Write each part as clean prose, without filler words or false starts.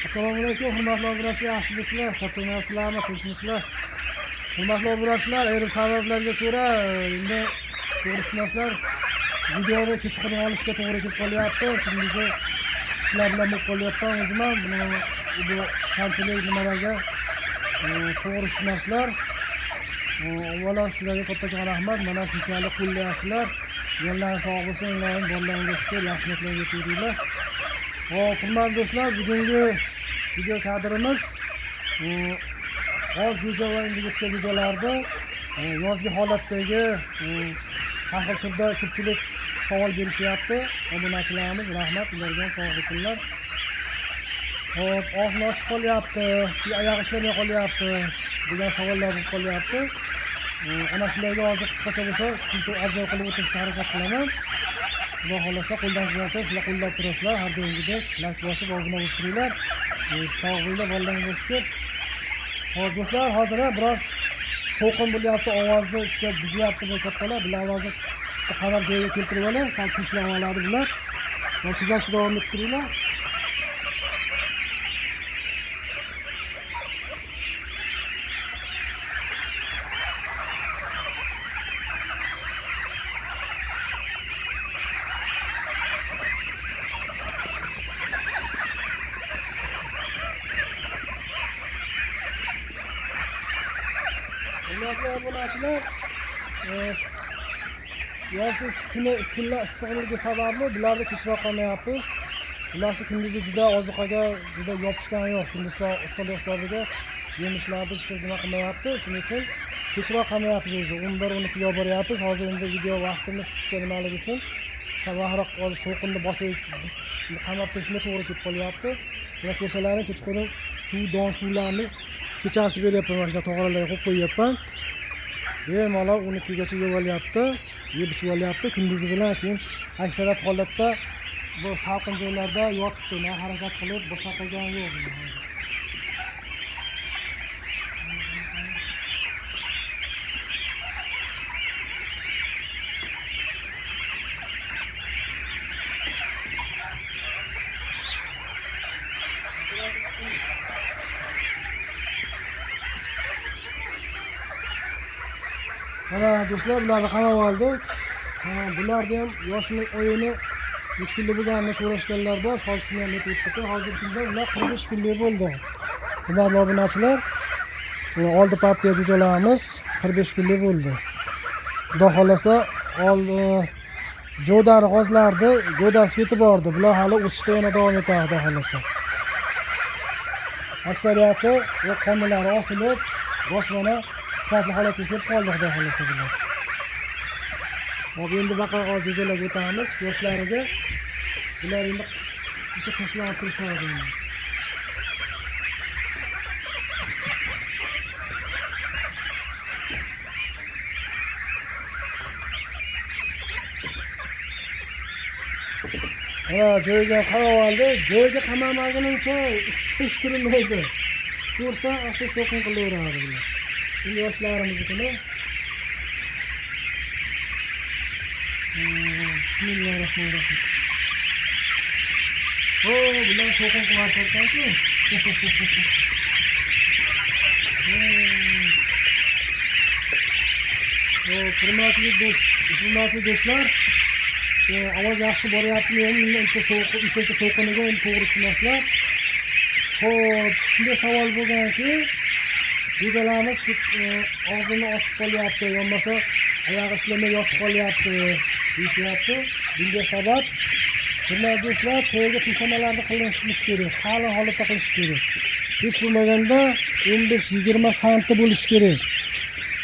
Assalomu alaykum, hurmatli obunachilar, yaxshimisizlar? Charchamayapsizlarmi, tinchmisizlar? Hurmatli obunachilar, ayrim sabablarga ko'ra endi to'g'rishunoslar videoni kechqurun olishga to'g'ri kelib qolyapti. Kunduzi ishlar bilan bo'lib qolyapman o'zim ham. Bu kamchilik nimalarga to'g'rishunoslar. Avvalo sizlarga kattakon rahmat. Mana shunchalik qo'llayapsizlar. Yo'llaringiz sog' bo'lsin, bolalaringiz shukur, yaxshiliklarga yetinglar. Hop, hurmatli do'stlar, bugungi video kadrimiz oz video va ingichka videolarda yozgi holatdagi har xil turda ko'pchilik savol berishyapti. Obunachilarimiz rahmat, ularga sog' bo'lsinlar. Hop, og'zini ochib qolyapti, oyoq ishlamay qolyapti degan savollar bo'lib qolyapti. Ana shularga hozir qisqacha bo'lsa, tushuntirib arzon qilib o'tishga harakat qilaman. Xudo xolasa qo'ldan kelsa sizlar qo'llab turasizlar, har doimgidek like bosib obuna bo'lib turinglar. Sog' bo'linglar, bolalaringizga. Hop do'stlar, hozir biroz shovqin bo'lyapti, ovozni ichga buzyapti bu kattalar. Bularni hozir xabar joyiga keltirib olay, sal tinchlanib oladi bular. Va kuzatishda davom ettiringlar. Hurmatli obunachilar, yozsiz kunlar issiqligi sababli bularni kechroq qolmayapmiz. Bularni kunduzi juda ozuqaga juda yopishgan yo'q. Kunduzi issiqlik hisobiga yemishlarni nima qilmayapti. Shuning uchun kechroq qolmayapmiz o'zi. 11-12 ga boryapmiz. Hozir endi video vaqtimiz nimaligi uchun sabahroq shovqinni bosib qamab turishga to'g'ri kelib qolyapti. Va ko'chalarni kechqurun suvlarni kechasi beryapman, mana shu tog'aralarga qo'yib qo'yyapman. Bemalol 12 gacha yeb olyapti, yeb ichib olyapti. Kunduzi bilan keyin aksariyat holatda bu salqin joylarda yotibdi, harakat qilib boshqa qilgan yo'q. Mana do'stlar, bularni qamab oldik. Bularni ham yoshining o'yini necha kunlik bo'lganini so'rashganlar bor. Hozir shuni ham aytib o'tdim. Hozirgi kunda ular 45 kunlik bo'ldi. Hurmatli obunachilar, oldi partiya jo'jalarimiz 45 kunlik bo'ldi. Xudo xolasa, jo'dar g'ozlarni go'dasi ketib bordi. Bular hali o'sishda yana davom etadi, xudo xolasa. Aksariyati qonlari osilib, bosmana sifatli holatga kelib qoldi, xudo xolasa bular. Hop, endi baqa jo'jalarga o'tamiz. Yoshlariga bular endi ichi qo'shilib turishadi. Joyiga qarab oldi. Joyiga qamamaguncha ish turilmaydi. Ko'rsa, asta shovqin qilaveradi bular. Şimdi yoshlarimizni Bismillahirrahmanirrahim. Bular shovqin qilyapti-ku. Hurmatli do'stlar, ovoz yaxshi boryaptimi? Endi shovqiniga to'g'ri tushunasizlar. Xo'p, shunday savol bo'lganki, jo'jalarimiz og'zini ochib qolyapti, bo'lmasa oyog'i ishlamay yotib qolyapti, deyishyapti. Bunga sabab hurmatli do'stlar, to'yga to'shamalarni qilishimiz kerak, qalin holatda qilish kerak. Hech bo'lmaganda 15-20 santi bo'lishi kerak.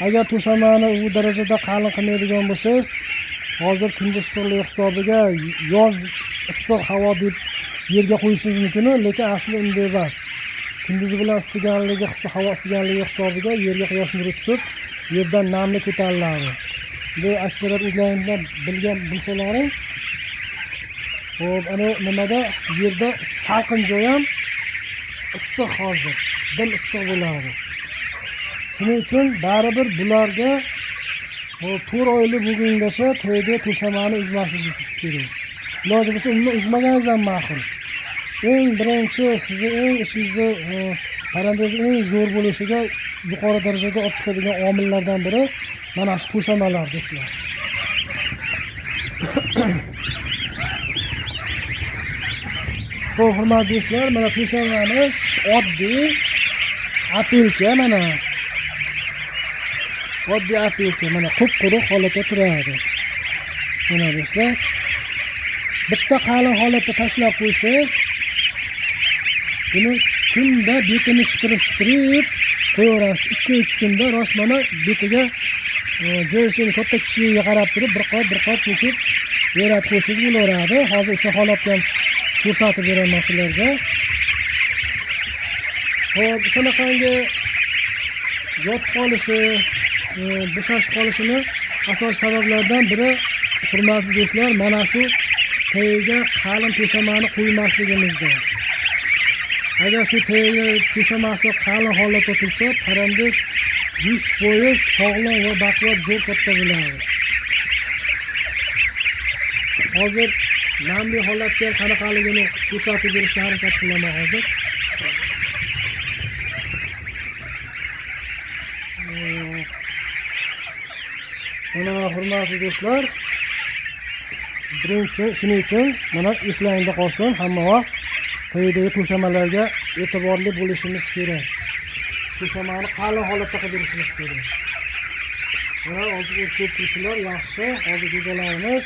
Agar to'shamani u darajada qalin qilmaydigan bo'lsangiz, hozir kunduz issiqlik hisobiga yoz issiq havo deb yerga qo'yishingiz mumkin, lekin aslida unday emas. Kunduzi bilan issiganligi, havo issiganligi hisobiga yerga quyosh nuri tushib, yerdan namlik ko'tariladi. Bu aksariyat o'zlaringizdan bilsalaring, hop, ana nimada yerda salqin joy ham issiq hozir, dim issiq bo'ladi. Shuning uchun baribir bularga 4 oylik bo'lgungacha to'yda to'shamani uzmasligingiz kerak. Iloji bo'lsa uni uzmaganingizdan ma'qul. eng birinchi sizni eng ishingizni parrandangizni eng zo'r bo'lishiga yuqori darajaga olib chiqadigan omillardan biri mana shu to'shamalar do'stlar. Xo'p, hurmatli do'stlar, mana to'shamamiz oddiy apelka mana. Oddiy apelka mana qup-quruq holatda turadi. Mana do'stlar, bitta qalin holatda tashlab qo'ysangiz, buni kunda betini shipirib qo'yaverasiz. 2-3 kunda rost mana betiga jo'shini katta kichikligiga qarab turib bir qop to'kib yaratib qo'ysangiz bo'laveradi. Hozir o'sha holatni ham ko'rsatib beraman sizlarga. Xo'p, shunaqangi yotib qolishi, bo'shashib qolishini asosiy sabablardan biri, hurmatli do'stlar, mana shu tagiga qalin to'shamani qo'ymasligimizdan. Agar shu tagiga to'shamasi qalin holatda tursa, parrandangiz 100% sog'lom va baquvvat zo'r katta bo'ladi. Hozir namli holatda qanaqaligini ko'rsatib berishga harakat qilaman hozir. Mana hurmatli do'stlar, birinchi shuning uchun mana eslangda qolsin, hamma vaqt quyidagi to'shamalarga e'tiborli bo'lishimiz kerak. To'shamani qalin holatda qildirishimiz kerak. Mana hozir ko'pchiliklar yaxshi, hozir go'zalarimiz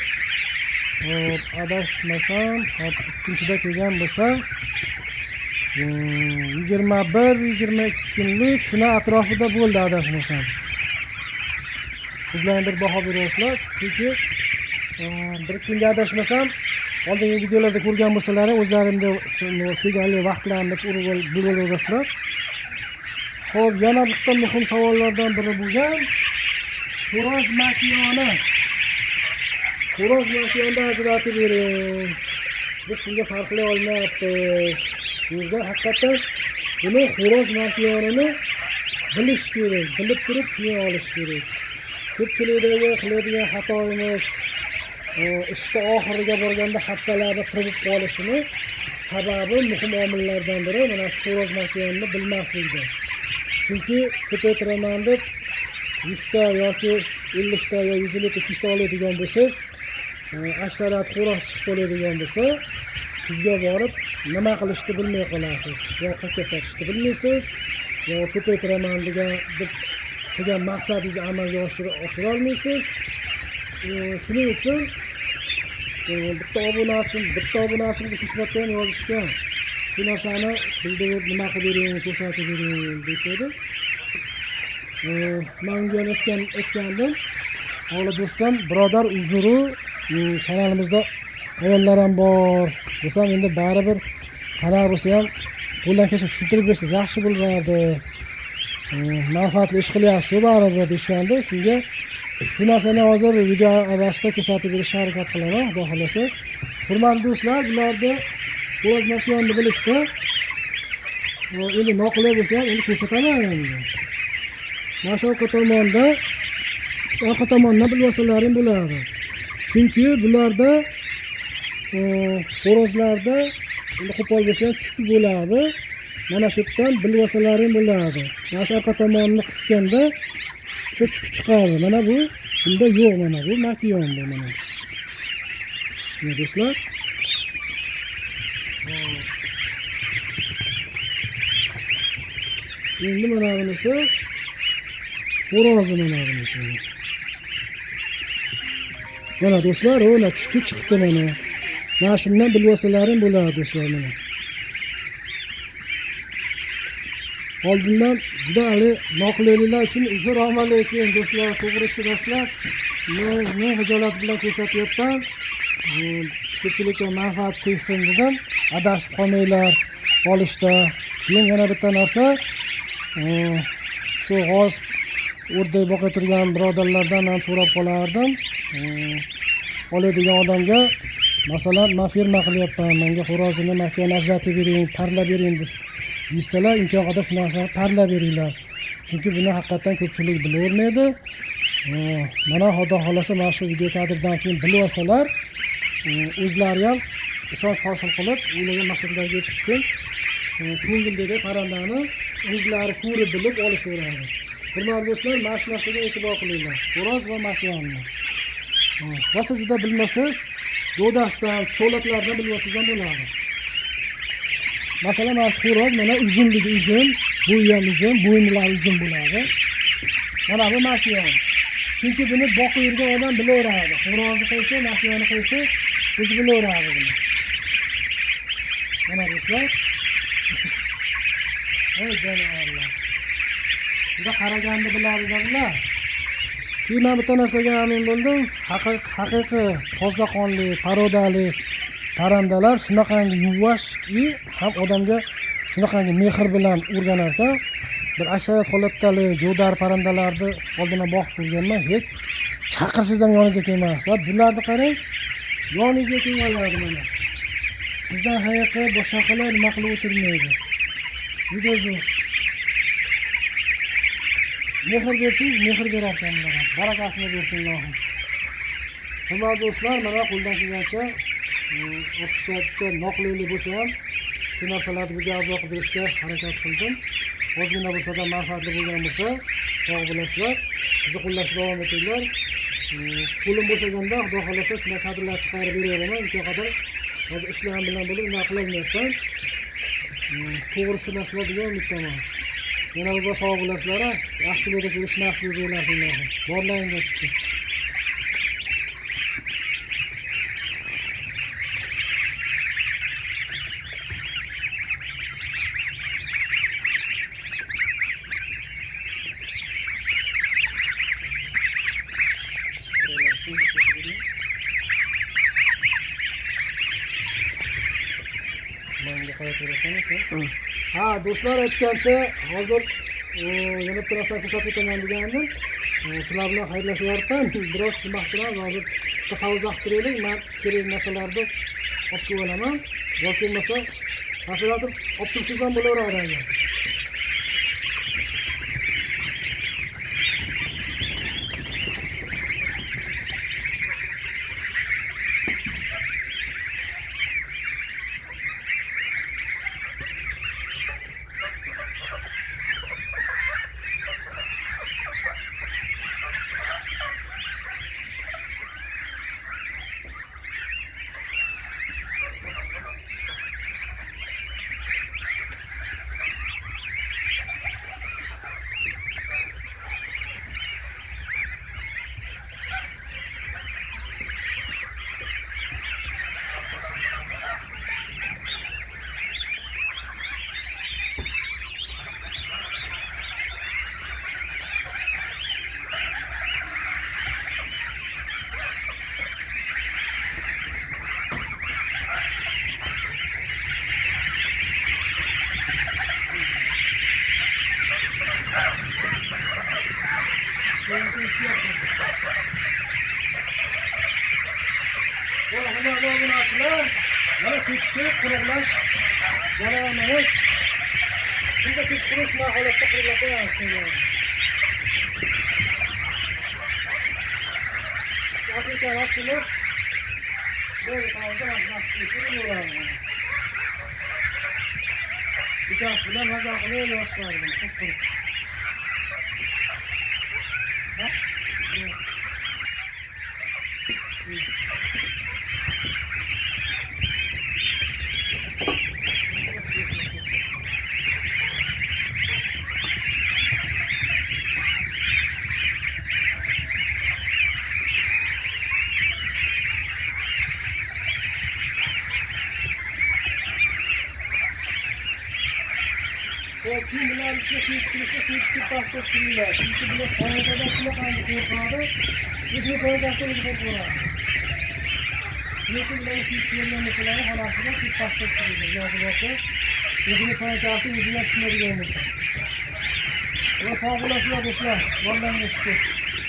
adashmasam, ikkinchida kelgan bo'lsa 21-22 kunlik shuna atrofida bo'ldi adashmasam. Sizlar bir baho berasizlar, chunki bir kunga adashmasam, oldingi videolarda ko'rgan bo'lsalaring o'zlarimda kelganlik vaqtlarni urib o'rasizlar. Xo'p, yana bitta muhim savollardan biri bo'lgan xo'roz makiyoni. Xo'roz makiyonni ajratib bering. Biz shunga farqlay olmayapmiz. Bizda haqiqatan buni xo'roz makiyonini bilish kerak, bilib turib keyin olish kerak. Ko'pchilikdagi qiladigan xatoimiz ishda oxiriga borganda hafsalarni qirib qolishini sababi muhim omillardan biri mana shu xo'roz makiyonini bilmaslikdir. Chunki ko'paytiraman deb 100 ta yoki 50 ta yo 100 litr kishta oladigan bo'lsangiz, aksariyat xo'roz chiqib qoladigan bo'lsa, sizga borib nima qilishni bilmay qolasiz. Yo qancha sotishni bilmaysiz, yo ko'paytiraman degan qilgan maqsadingizni amalga oshira olmaysiz. Shuning uchun bitta obunachimizga xizmatda ham yozishgan. Shu narsani bildirib, nima qilib bering, ko'rsatib bering deydi. Men unga aytgandim. Avvalo do'stim, birodar uzri kanalimizda ayollar ham bor. Desam, endi baribir qanaqa bo'lsa ham qo'ldan kelsa tushuntirib bersangiz yaxshi bo'lardi. Manfaatli ish qilyapsiz baribir deyishgandi. Shunga shu narsani hozir video orasida ko'rsatib berishga harakat qilaman, xudo xolasa. Hurmatli do'stlar, bularda xo'roz makiyonni bilishda endi noqulay bo'lsa ham endi ko'rsataman endi. Mana shu orqa tomondan bilib olsalaring bo'ladi. Chunki bularda xo'rozlarda endi qo'pol bo'lsa ham chuki bo'ladi. Mana shu yerdan bilib olsalaring bo'ladi. Mana shu orqa tomonni qisganda shu chuki chiqadi. Mana bu bunda yo'q, mana bu makiyon bu mana. Mana do'stlar. Endi mana bunisi xo'rozi mana bunisi. Mana do'stlar, o'na chuki chiqdi mana. Mana shundan bilib olsalaring bo'ladi do'stlar mana. Oldindan juda hali noqulayliklar uchun uzr alaykum do'stlar, to'g'ri tushunasizlar. Men hijolat bilan ko'rsatyapman. Ko'pchilikka manfaat tegsin dedim. Adashib qolmanglar olishda. Keyin yana bitta narsa, shu g'oz o'rdak boqib turgan birodarlardan ham so'rab qolardim. Oladigan odamga, masalan, men firma qilyapman, menga xo'rozini makiyonni ajratib bering, parlab bering desalar, imkon qadar shu narsani parlab beringlar. Chunki buni haqiqatan ko'pchilik bilavermaydi. Mana xudo xolasa mana shu video kadrdan keyin bilib olsalar, o'zlari ham ishonch hosil qilib, o'ylagan maqsadlarga yetish uchun ko'ngildagi parrandani o'zlari ko'rib bilib olishaveradi. Hurmatli do'stlar, mana shu narsaga e'tibor qilinglar. Xo'roz va makiyonni. Rosa juda bilmasangiz, yo'dasdan, so'latlardan bilib olsangiz ham bo'ladi. Masalan, mana shu xo'roz mana uzunligi uzun, bo'yi ham uzun, bo'ynilari uzun bo'ladi. Mana bu makiyon. Chunki buni boqib yurgan odam bilaveradi. Xo'rozni qo'ysa, makiyonni qo'ysa, o'zi bilaveradi buni. Mana do'stlar. Ey janobllar. Juda qaraganda biladiganlar. Keyin bitta narsaga amin bo'ldim. Haqiqiy toza qonli, parodali parrandalar shunaqangi yuvashki, ham odamga shunaqangi mehr bilan o'rganar ekan. Bir aksariyat holatdagi jo'dar parrandalarni oldindan boqib ko'rganman, hech chaqirsiz ham yoningizga kelmas. Va bularni qarang, yoningizga kelganlar mana. Sizdan hayoqqa boshqa qilib nima qilib o'tirmaydi. Juda zo'r. Mehr bersangiz, mehr berarkan bularga. Barakasini bersin Allohim. Hurmatli do'stlar, mana qo'ldan kelgancha o'qishda noqulay bo'lsa ham shu narsalarni birga a'zo qilib berishga harakat qildim. Ozgina bo'lsa ham manfaatli bo'lgan bo'lsa, sog' bo'lasizlar. Bizni qo'llashda davom etinglar. Qo'lim bo'shaganda, Xudo xolasa shunday kadrlar chiqarib beraman. Unga qadar hozir ishlarim bilan bo'lib nima qilolmayapman. To'g'ri shu narsalar degan umiddaman. Yana bir sog' bo'lasizlar. Yaxshi bo'lib ko'rishni yaxshi o'ylaysizlar. Borlaringlar chiqdi. Ha, do'stlar aytgancha, hozir yana bitta narsa ko'rsatib o'taman degandim. Sizlar bilan xayrlashyapman. Biroz nima qilamiz, hozir bitta pauza qilib turaylik. Men kerak narsalarni olib kelib olaman. Yoki bo'lmasa, haftalatib olib tursiz ham bo'laveradi. Mana kechki quruqlash jarayonimiz. Shunda kechki quruq holatda quruqlayapmiz. Haqiqatan vaqtimiz böyle kaldı, nasıl Bıçak bilen mazakını yavaşlar bunu, çok kurup. Kim bilen işte sürüklü pasta sürüler. Çünkü bile sonradan kullanıldı kurtardı. Bizim sonradan kurtardı. Lekin ben sürüklülerin mesela halasında bir pasta sürüler. Yani bakın. Bizim sonradan yüzüne tutunabiliyor musun? Ve sağ olasın dostlar. Vallahi geçti.